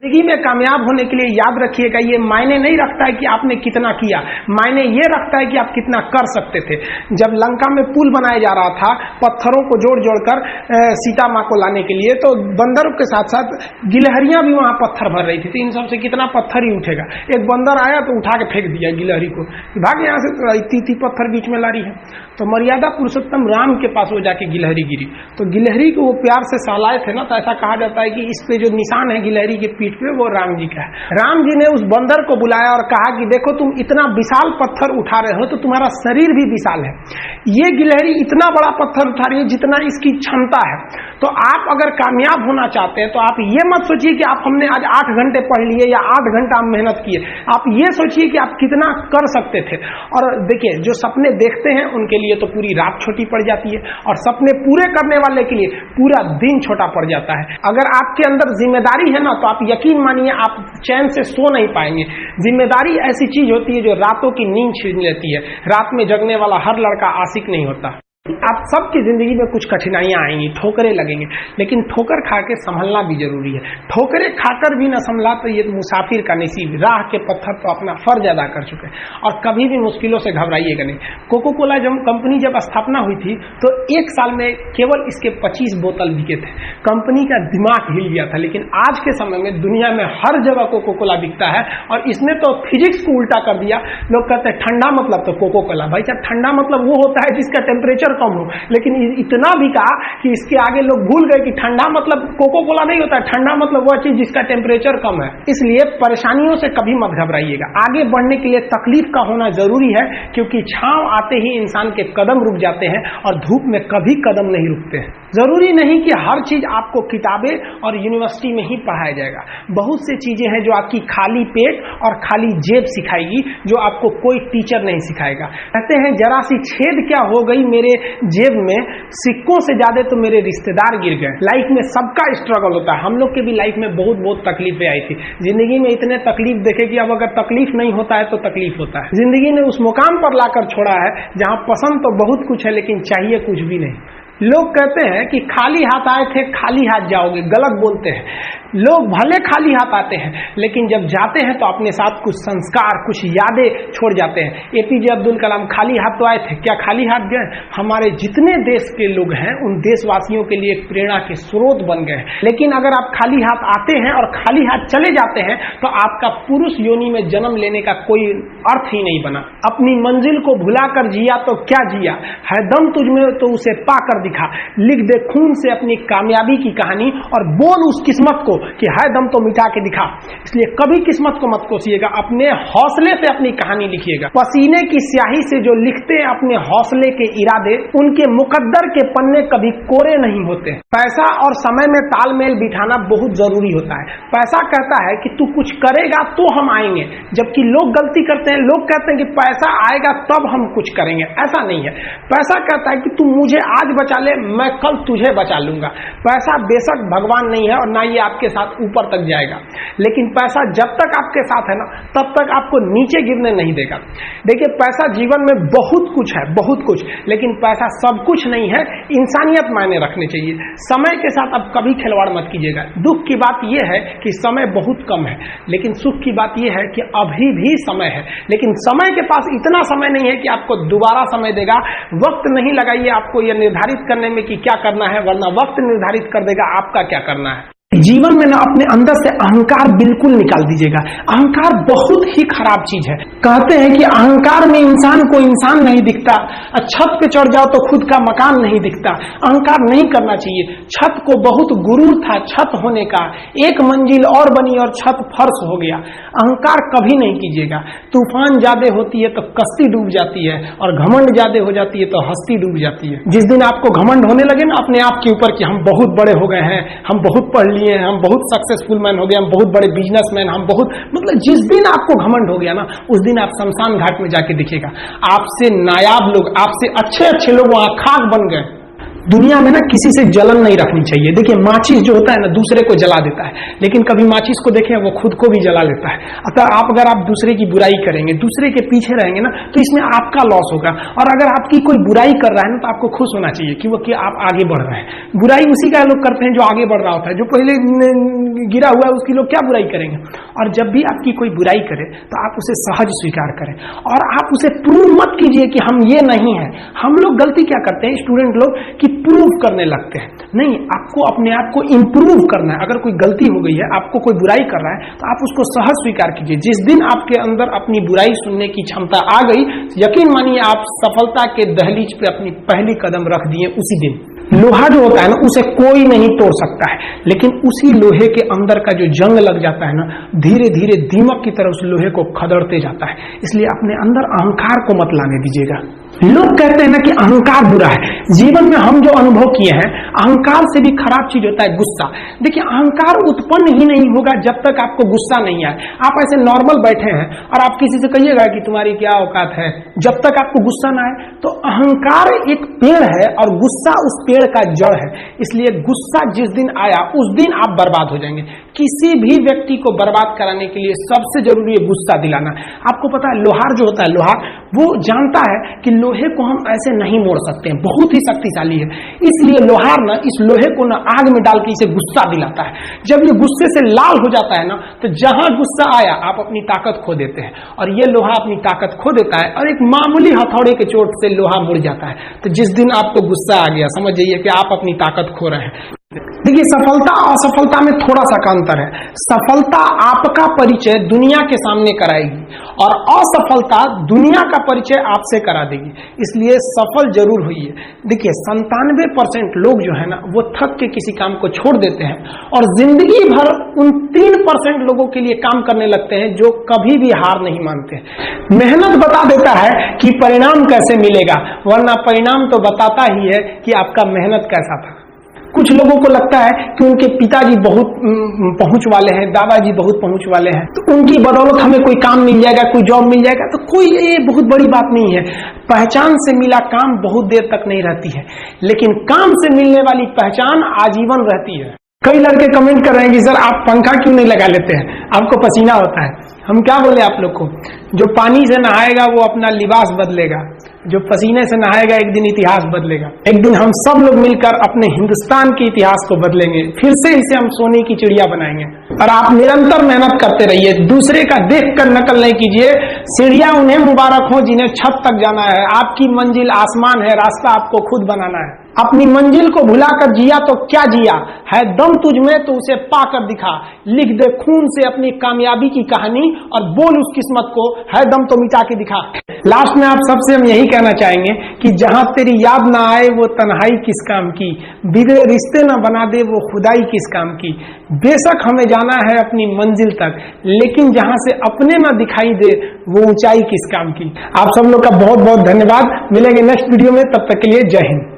जिंदगी में कामयाब होने के लिए याद रखिएगा, ये मायने नहीं रखता है कि आपने कितना किया, मायने ये रखता है कि आप कितना कर सकते थे। जब लंका में पुल बनाया जा रहा था पत्थरों को जोड़ जोड़कर सीता माँ को लाने के लिए, तो बंदरों के साथ साथ गिलहरियां भी वहां पत्थर भर रही थी। तो इन सबसे कितना पत्थर ही उठेगा। एक बंदर आया तो उठा के फेंक दिया गिलहरी को, भाग यहाँ से, इतनी पत्थर बीच में ला रही है। तो मर्यादा पुरुषोत्तम राम के पास वो जाके गिलहरी गिरी, तो गिलहरी को वो प्यार से सहलाए थे ना, तो ऐसा कहा जाता है कि इस पे जो निशान है गिलहरी की पीठ पे, वो राम जी का है। राम जी ने उस बंदर को बुलाया और कहा कि देखो तुम इतना विशाल पत्थर उठा रहे हो तो तुम्हारा शरीर भी विशाल है, ये गिलहरी इतना बड़ा पत्थर उठा रही है जितना इसकी क्षमता है। तो आप अगर कामयाब होना चाहते हैं तो आप ये मत सोचिए कि आप हमने आज 8 घंटे पढ़ लिए या 8 घंटा मेहनत किए, आप ये सोचिए कि आप कितना कर सकते थे। और देखिए, जो सपने देखते हैं उनके लिए तो पूरी रात छोटी पड़ जाती है, और सपने पूरे करने वाले के लिए पूरा दिन छोटा पड़ जाता है। अगर आपके अंदर जिम्मेदारी है ना, तो आप यकीन मानिए आप चैन से सो नहीं पाएंगे। जिम्मेदारी ऐसी चीज होती है जो रातों की नींद छीन लेती है। रात में जगने वाला हर लड़का आशिक नहीं होता। आप सबकी जिंदगी में कुछ कठिनाइयां आएंगी, ठोकरें लगेंगे, लेकिन ठोकर खा के संभलना भी जरूरी है। ठोकरें खाकर भी न संभला तो ये मुसाफिर का नसीब। राह के पत्थर तो अपना फर्ज अदा कर चुके हैं, और कभी भी मुश्किलों से घबराइएगा नहीं। कोको कोला कंपनी जब स्थापना हुई थी तो 1 साल में केवल इसके 25 बोतल बिके थे। कंपनी का दिमाग हिल गया था। लेकिन आज के समय में दुनिया में हर जगह कोको कोला बिकता है, और इसने तो फिजिक्स को उल्टा कर दिया। लोग कहते हैं ठंडा मतलब तो कोको कोला। भाई साहब, ठंडा मतलब वो होता है जिसका टेम्परेचर कम हो, लेकिन इतना भी कहा कि इसके आगे लोग भूल गए कि ठंडा मतलब कोको कोला नहीं होता है, ठंडा मतलब वह चीज जिसका टेम्परेचर कम है। इसलिए परेशानियों से कभी मत घबराइएगा। आगे बढ़ने के लिए तकलीफ का होना जरूरी है, क्योंकि छांव आते ही इंसान के कदम रुक जाते हैं, और धूप में कभी कदम नहीं रुकते हैं। जरूरी नहीं कि हर चीज आपको किताबें और यूनिवर्सिटी में ही पढ़ाया जाएगा। बहुत सी चीजें हैं जो आपकी खाली पेट और खाली जेब सिखाएगी, जो आपको कोई टीचर नहीं सिखाएगा। कहते हैं जरा सी छेद क्या हो गई मेरे जेब में, सिक्कों से ज्यादा तो मेरे रिश्तेदार गिर गए। लाइफ में सबका स्ट्रगल होता है। हम लोग के भी लाइफ में बहुत बहुत तकलीफें आई थी। जिंदगी में इतने तकलीफ देखे कि अब अगर तकलीफ नहीं होता है तो तकलीफ होता है। जिंदगी ने उस मुकाम पर लाकर छोड़ा है जहां पसंद तो बहुत कुछ है, लेकिन चाहिए कुछ भी नहीं। लोग कहते हैं कि खाली हाथ आए थे खाली हाथ जाओगे, गलत बोलते हैं। लोग भले खाली हाथ आते हैं, लेकिन जब जाते हैं तो अपने साथ कुछ संस्कार, कुछ यादें छोड़ जाते हैं। एपीजे अब्दुल कलाम खाली हाथ तो आए थे, क्या खाली हाथ गए? हमारे जितने देश के लोग हैं उन देशवासियों के लिए एक प्रेरणा के स्रोत बन गए। लेकिन अगर आप खाली हाथ आते हैं और खाली हाथ चले जाते हैं तो आपका पुरुष योनि में जन्म लेने का कोई अर्थ ही नहीं बना। अपनी मंजिल को भुलाकर जिया तो क्या जिया, है दम तुझमें तो उसे पाकर दिखा। लिख दे खून से अपनी कामयाबी की कहानी, और बोल उस किस्मत को कि है दम तो मिटा के दिखा। इसलिए कभी किस्मत को मत कोसिएगा, अपने हौसले से अपनी कहानी लिखिएगा। पसीने की स्याही से जो लिखते हैं अपने हौसले के इरादे, उनके मुकद्दर के पन्ने कभी कोरे नहीं होते। पैसा और समय में तालमेल बिठाना बहुत जरूरी होता है। पैसा कहता है कि तू कुछ करेगा तो हम आएंगे, जबकि लोग गलती करते हैं। लोग कहते हैं कि पैसा आएगा तब हम कुछ करेंगे। ऐसा नहीं है। पैसा कहता है कि तू मुझे आज बचा ले, मैं कल तुझे बचा लूंगा। पैसा बेशक भगवान नहीं है, और ना ये आपके साथ ऊपर तक जाएगा, लेकिन पैसा जब तक आपके साथ है ना, तब तक आपको नीचे गिरने नहीं देगा। देखिए, पैसा जीवन में बहुत कुछ है, बहुत कुछ, लेकिन पैसा सब कुछ नहीं है। इंसानियत मायने रखने चाहिए। समय के साथ अब कभी खिलवाड़ मत कीजिएगा। दुख की बात यह है कि समय बहुत कम है, लेकिन सुख की बात यह है कि अभी भी समय है। लेकिन समय के पास इतना समय नहीं है कि आपको दोबारा समय देगा। वक्त नहीं लगाइए आपको यह निर्धारित करने में कि क्या करना है, वरना वक्त निर्धारित कर देगा आपका क्या करना है। जीवन में ना अपने अंदर से अहंकार बिल्कुल निकाल दीजिएगा। अहंकार बहुत ही खराब चीज है। कहते हैं कि अहंकार में इंसान को इंसान नहीं दिखता, छत पे चढ़ जाओ तो खुद का मकान नहीं दिखता। अहंकार नहीं करना चाहिए। छत को बहुत गुरूर था छत होने का, एक मंजिल और बनी और छत फर्श हो गया। अहंकार कभी नहीं कीजिएगा। तूफान ज्यादा होती है तो कश्ती डूब जाती है, और घमंड ज्यादा हो जाती है तो हस्ती डूब जाती है। जिस दिन आपको घमंड होने लगे ना अपने आप के ऊपर कि हम बहुत बड़े हो गए हैं, हम बहुत पढ़ लिए, हम बहुत सक्सेसफुल मैन हो गए, हम बहुत बड़े बिजनेसमैन, हम बहुत, मतलब जिस दिन आपको घमंड हो गया ना, उस दिन आप शमशान घाट में जाके दिखेगा आपसे नायाब लोग, आपसे अच्छे अच्छे लोग वहां खाक बन गए। दुनिया में ना किसी से जलन नहीं रखनी चाहिए। देखिए माचिस जो होता है ना दूसरे को जला देता है, लेकिन कभी माचिस को देखें वो खुद को भी जला लेता है। अगर आप दूसरे की बुराई करेंगे, दूसरे के पीछे रहेंगे ना, तो इसमें आपका लॉस होगा। और अगर आपकी कोई बुराई कर रहा है ना, तो आपको खुश होना चाहिए कि आप आगे बढ़ रहे हैं। बुराई उसी का लोग करते हैं जो आगे बढ़ रहा होता है, जो पहले गिरा हुआ है उसकी लोग क्या बुराई करेंगे। और जब भी आपकी कोई बुराई करे तो आप उसे सहज स्वीकार करें, और आप उसे प्रूव मत कीजिए कि हम ये नहीं है। हम लोग गलती क्या करते हैं स्टूडेंट लोग, कि प्रूव करने लगते हैं। नहीं, आपको अपने आप को इंप्रूव करना है। अगर कोई गलती हो गई है, आपको कोई बुराई कर रहा है, तो आप उसको सहज स्वीकार कीजिए। जिस दिन आपके अंदर अपनी बुराई सुनने की क्षमता आ गई, यकीन मानिए आप सफलता के दहलीज पे अपनी पहली कदम रख दिए उसी दिन। लोहा जो होता है ना, उसे कोई नहीं तोड़ सकता है, लेकिन उसी लोहे के अंदर का जो जंग लग जाता है ना, धीरे धीरे दीमक की तरह उस लोहे को खदड़ते जाता है। इसलिए अपने अंदर अहंकार को मत लाने दीजिएगा। लोग कहते हैं ना कि अहंकार बुरा है। जीवन में हम जो अनुभव किए हैं, अहंकार से भी खराब चीज होता है गुस्सा। देखिए अहंकार उत्पन्न ही नहीं होगा जब तक आपको गुस्सा नहीं आए। आप ऐसे नॉर्मल बैठे हैं और आप किसी से कहिएगा कि तुम्हारी क्या औकात है, जब तक आपको गुस्सा ना आए। तो अहंकार एक पेड़ है और गुस्सा उस पेड़ का जड़ है। इसलिए गुस्सा जिस दिन आया उस दिन आप बर्बाद हो जाएंगे। किसी भी व्यक्ति को बर्बाद कराने के लिए सबसे जरूरी है गुस्सा दिलाना। आपको पता है लोहार जो होता है, लोहार वो जानता है कि लोहे को हम ऐसे नहीं मोड़ सकते हैं, बहुत ही शक्तिशाली है। इसलिए लोहार ना इस लोहे को ना आग में डाल के इसे गुस्सा दिलाता है। जब ये गुस्से से लाल हो जाता है ना, तो जहां गुस्सा आया आप अपनी ताकत खो देते हैं, और ये लोहा अपनी ताकत खो देता है और एक मामूली हथौड़े के चोट से लोहा मुड़ जाता है। तो जिस दिन आपको गुस्सा आ गया, समझ जाइए कि आप अपनी ताकत खो रहे हैं। देखिए सफलता और असफलता में थोड़ा सा का अंतर है। सफलता आपका परिचय दुनिया के सामने कराएगी और असफलता दुनिया का परिचय आपसे करा देगी। इसलिए सफल जरूर हुई है। देखिए 97% लोग जो है ना, वो थक के किसी काम को छोड़ देते हैं और जिंदगी भर उन 3% लोगों के लिए काम करने लगते हैं जो कभी भी हार नहीं मानते। मेहनत बता देता है कि परिणाम कैसे मिलेगा, वरना परिणाम तो बताता ही है कि आपका मेहनत कैसा था। कुछ लोगों को लगता है कि उनके पिताजी बहुत पहुंच वाले हैं, दादाजी बहुत पहुंच वाले हैं, तो उनकी बदौलत हमें कोई काम मिल जाएगा, कोई जॉब मिल जाएगा। तो कोई ये बहुत बड़ी बात नहीं है। पहचान से मिला काम बहुत देर तक नहीं रहती है, लेकिन काम से मिलने वाली पहचान आजीवन रहती है। कई लड़के कमेंट कर रहे हैं कि सर आप पंखा क्यों नहीं लगा लेते हैं, आपको पसीना होता है। हम क्या बोले आप लोग को, जो पानी से नहाएगा वो अपना लिबास बदलेगा, जो पसीने से नहाएगा एक दिन इतिहास बदलेगा। एक दिन हम सब लोग मिलकर अपने हिंदुस्तान के इतिहास को बदलेंगे, फिर से इसे हम सोने की चिड़िया बनाएंगे। और आप निरंतर मेहनत करते रहिए, दूसरे का देख कर नकल नहीं कीजिए। सीढ़ियां उन्हें मुबारक हो जिन्हें छत तक जाना है, आपकी मंजिल आसमान है, रास्ता आपको खुद बनाना है। अपनी मंजिल को भुलाकर जिया तो क्या जिया है, दम तुझ में तो उसे पाकर दिखा। लिख दे खून से अपनी कामयाबी की कहानी और बोल उस किस्मत को, है दम तो मिटा के दिखा। लास्ट में आप सबसे हम यही कहना चाहेंगे कि जहां तेरी याद ना आए वो तन्हाई किस काम की, बिगड़े रिश्ते ना बना दे वो खुदाई किस काम की। बेशक हमें जाना है अपनी मंजिल तक, लेकिन जहां से अपने ना दिखाई दे वो ऊंचाई किस काम की। आप सब लोग का बहुत बहुत धन्यवाद। मिलेंगे नेक्स्ट वीडियो में, तब तक के लिए जय हिंद।